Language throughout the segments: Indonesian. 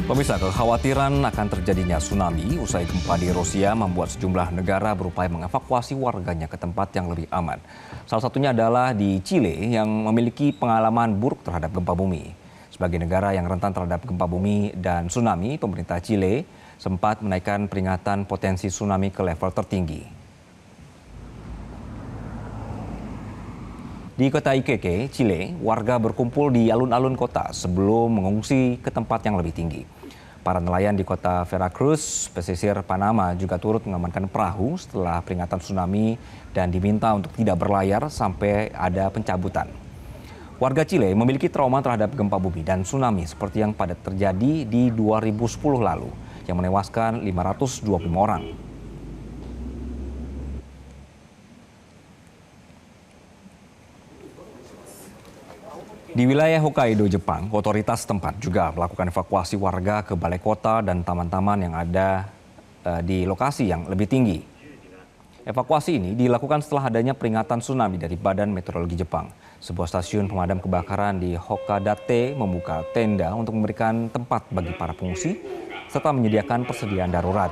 Pemirsa, kekhawatiran akan terjadinya tsunami usai gempa di Rusia membuat sejumlah negara berupaya mengevakuasi warganya ke tempat yang lebih aman. Salah satunya adalah di Chile yang memiliki pengalaman buruk terhadap gempa bumi. Sebagai negara yang rentan terhadap gempa bumi dan tsunami, pemerintah Chile sempat menaikkan peringatan potensi tsunami ke level tertinggi. Di kota Iquique, Chile, warga berkumpul di alun-alun kota sebelum mengungsi ke tempat yang lebih tinggi. Para nelayan di kota Veracruz, pesisir Panama juga turut mengamankan perahu setelah peringatan tsunami dan diminta untuk tidak berlayar sampai ada pencabutan. Warga Chile memiliki trauma terhadap gempa bumi dan tsunami seperti yang pada terjadi di 2010 lalu yang menewaskan 525 orang. Di wilayah Hokkaido, Jepang, otoritas setempat juga melakukan evakuasi warga ke balai kota dan taman-taman yang ada di lokasi yang lebih tinggi. Evakuasi ini dilakukan setelah adanya peringatan tsunami dari Badan Meteorologi Jepang. Sebuah stasiun pemadam kebakaran di Hokkaido membuka tenda untuk memberikan tempat bagi para pengungsi serta menyediakan persediaan darurat.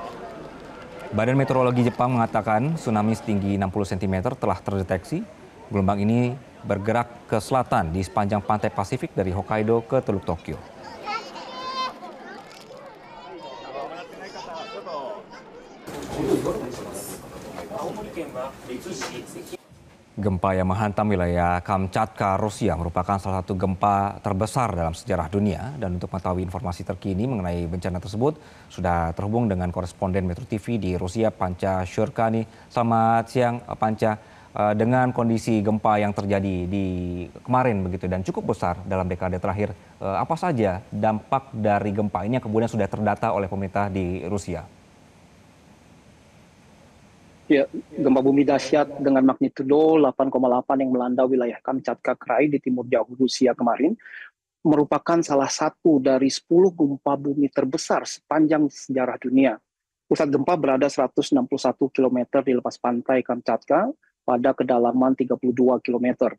Badan Meteorologi Jepang mengatakan tsunami setinggi 60 cm telah terdeteksi. Gelombang ini bergerak ke selatan di sepanjang pantai Pasifik dari Hokkaido ke Teluk Tokyo. Gempa yang menghantam wilayah Kamchatka, Rusia merupakan salah satu gempa terbesar dalam sejarah dunia. Dan untuk mengetahui informasi terkini mengenai bencana tersebut, sudah terhubung dengan koresponden Metro TV di Rusia, Panca Shurkani. Selamat siang, Panca. Dengan kondisi gempa yang terjadi di kemarin begitu dan cukup besar dalam dekade terakhir, apa saja dampak dari gempa ini yang kemudian sudah terdata oleh pemerintah di Rusia? Ya, gempa bumi dahsyat dengan magnitudo 8,8 yang melanda wilayah Kamchatka Krai di timur jauh Rusia kemarin merupakan salah satu dari 10 gempa bumi terbesar sepanjang sejarah dunia. Pusat gempa berada 161 km di lepas pantai Kamchatka pada kedalaman 32 km.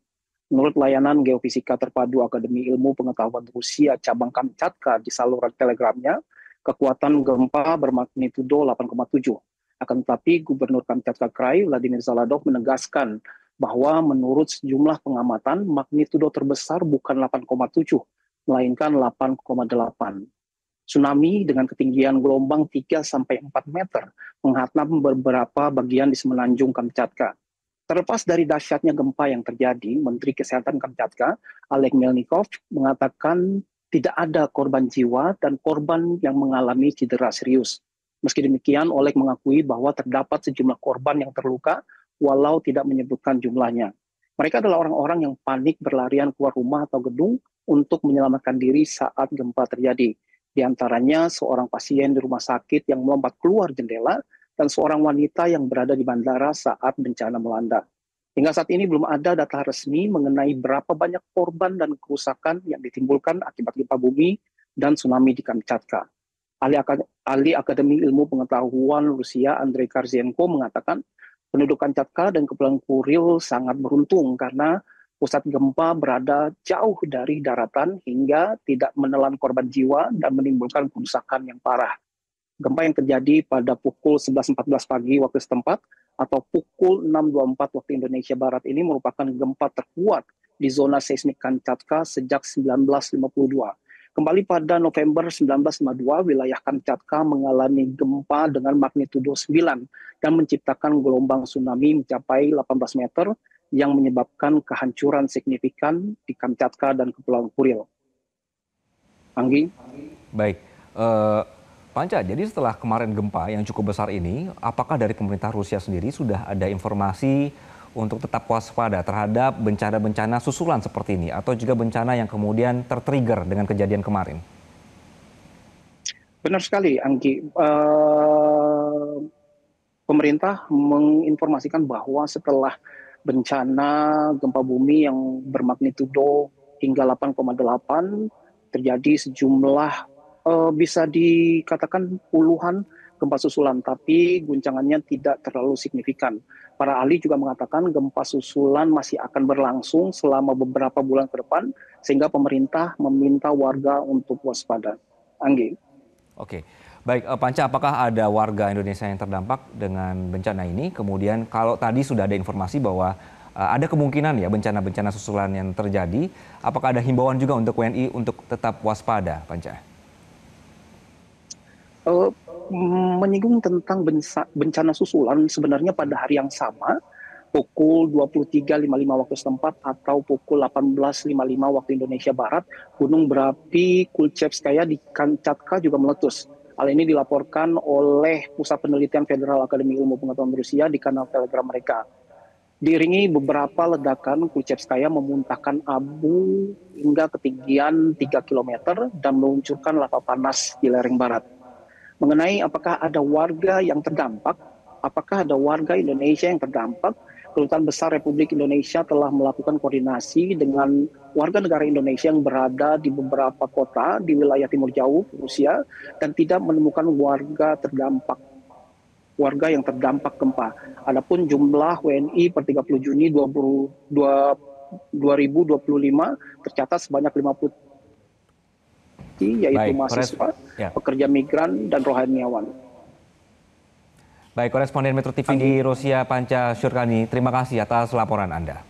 Menurut layanan geofisika terpadu Akademi Ilmu Pengetahuan Rusia cabang Kamchatka di saluran telegramnya, kekuatan gempa bermagnitudo 8,7. Akan tetapi Gubernur Kamchatka Krai Vladimir Zaladov menegaskan bahwa menurut sejumlah pengamatan magnitudo terbesar bukan 8,7, melainkan 8,8. Tsunami dengan ketinggian gelombang 3-4 meter menghantam beberapa bagian di semenanjung Kamchatka. Terlepas dari dahsyatnya gempa yang terjadi, Menteri Kesehatan Kamchatka, Oleg Melnikov, mengatakan tidak ada korban jiwa dan korban yang mengalami cedera serius. Meski demikian, Oleg mengakui bahwa terdapat sejumlah korban yang terluka, walau tidak menyebutkan jumlahnya. Mereka adalah orang-orang yang panik berlarian keluar rumah atau gedung untuk menyelamatkan diri saat gempa terjadi. Di antaranya seorang pasien di rumah sakit yang melompat keluar jendela, dan seorang wanita yang berada di bandara saat bencana melanda. Hingga saat ini belum ada data resmi mengenai berapa banyak korban dan kerusakan yang ditimbulkan akibat gempa bumi dan tsunami di Kamchatka. Ahli Akademi Ilmu Pengetahuan Rusia Andrei Karzienko mengatakan penduduk Kamchatka dan Kepulauan Kuril sangat beruntung karena pusat gempa berada jauh dari daratan hingga tidak menelan korban jiwa dan menimbulkan kerusakan yang parah. Gempa yang terjadi pada pukul 11.14 pagi waktu setempat atau pukul 6.24 waktu Indonesia Barat ini merupakan gempa terkuat di zona seismik Kamchatka sejak 1952. Kembali pada November 1952, wilayah Kamchatka mengalami gempa dengan magnitudo 9 dan menciptakan gelombang tsunami mencapai 18 meter yang menyebabkan kehancuran signifikan di Kamchatka dan Kepulauan Kuril. Anggi? Baik. Panca, jadi setelah kemarin gempa yang cukup besar ini, apakah dari pemerintah Rusia sendiri sudah ada informasi untuk tetap waspada terhadap bencana-bencana susulan seperti ini atau juga bencana yang kemudian tertrigger dengan kejadian kemarin? Benar sekali, Anggi. Pemerintah menginformasikan bahwa setelah bencana gempa bumi yang bermagnitudo hingga 8,8 terjadi sejumlah bisa dikatakan puluhan gempa susulan, tapi guncangannya tidak terlalu signifikan. Para ahli juga mengatakan gempa susulan masih akan berlangsung selama beberapa bulan ke depan, sehingga pemerintah meminta warga untuk waspada. Anggi. Oke, baik Panca, apakah ada warga Indonesia yang terdampak dengan bencana ini? Kemudian kalau tadi sudah ada informasi bahwa ada kemungkinan ya bencana-bencana susulan yang terjadi, apakah ada himbauan juga untuk WNI untuk tetap waspada, Panca? Eh, Menyinggung tentang bencana susulan, sebenarnya pada hari yang sama, pukul 23.55 waktu setempat atau pukul 18.55 waktu Indonesia Barat, gunung berapi Kulchevskaya di Kamchatka juga meletus. Hal ini dilaporkan oleh Pusat Penelitian Federal Akademi Ilmu Pengetahuan Rusia di kanal Telegram mereka. Diiringi beberapa ledakan, Kulchevskaya memuntahkan abu hingga ketinggian 3 km dan meluncurkan lava panas di lereng barat. Mengenai apakah ada warga yang terdampak, apakah ada warga Indonesia yang terdampak, Kedutaan Besar Republik Indonesia telah melakukan koordinasi dengan warga negara Indonesia yang berada di beberapa kota di wilayah timur jauh Rusia dan tidak menemukan warga yang terdampak gempa. Adapun jumlah WNI per 30 Juni 2025 tercatat sebanyak 50, yaitu mahasiswa, pekerja migran, dan rohaniawan. Baik, koresponden Metro TV di Rusia, Panca Syurkani, terima kasih atas laporan Anda.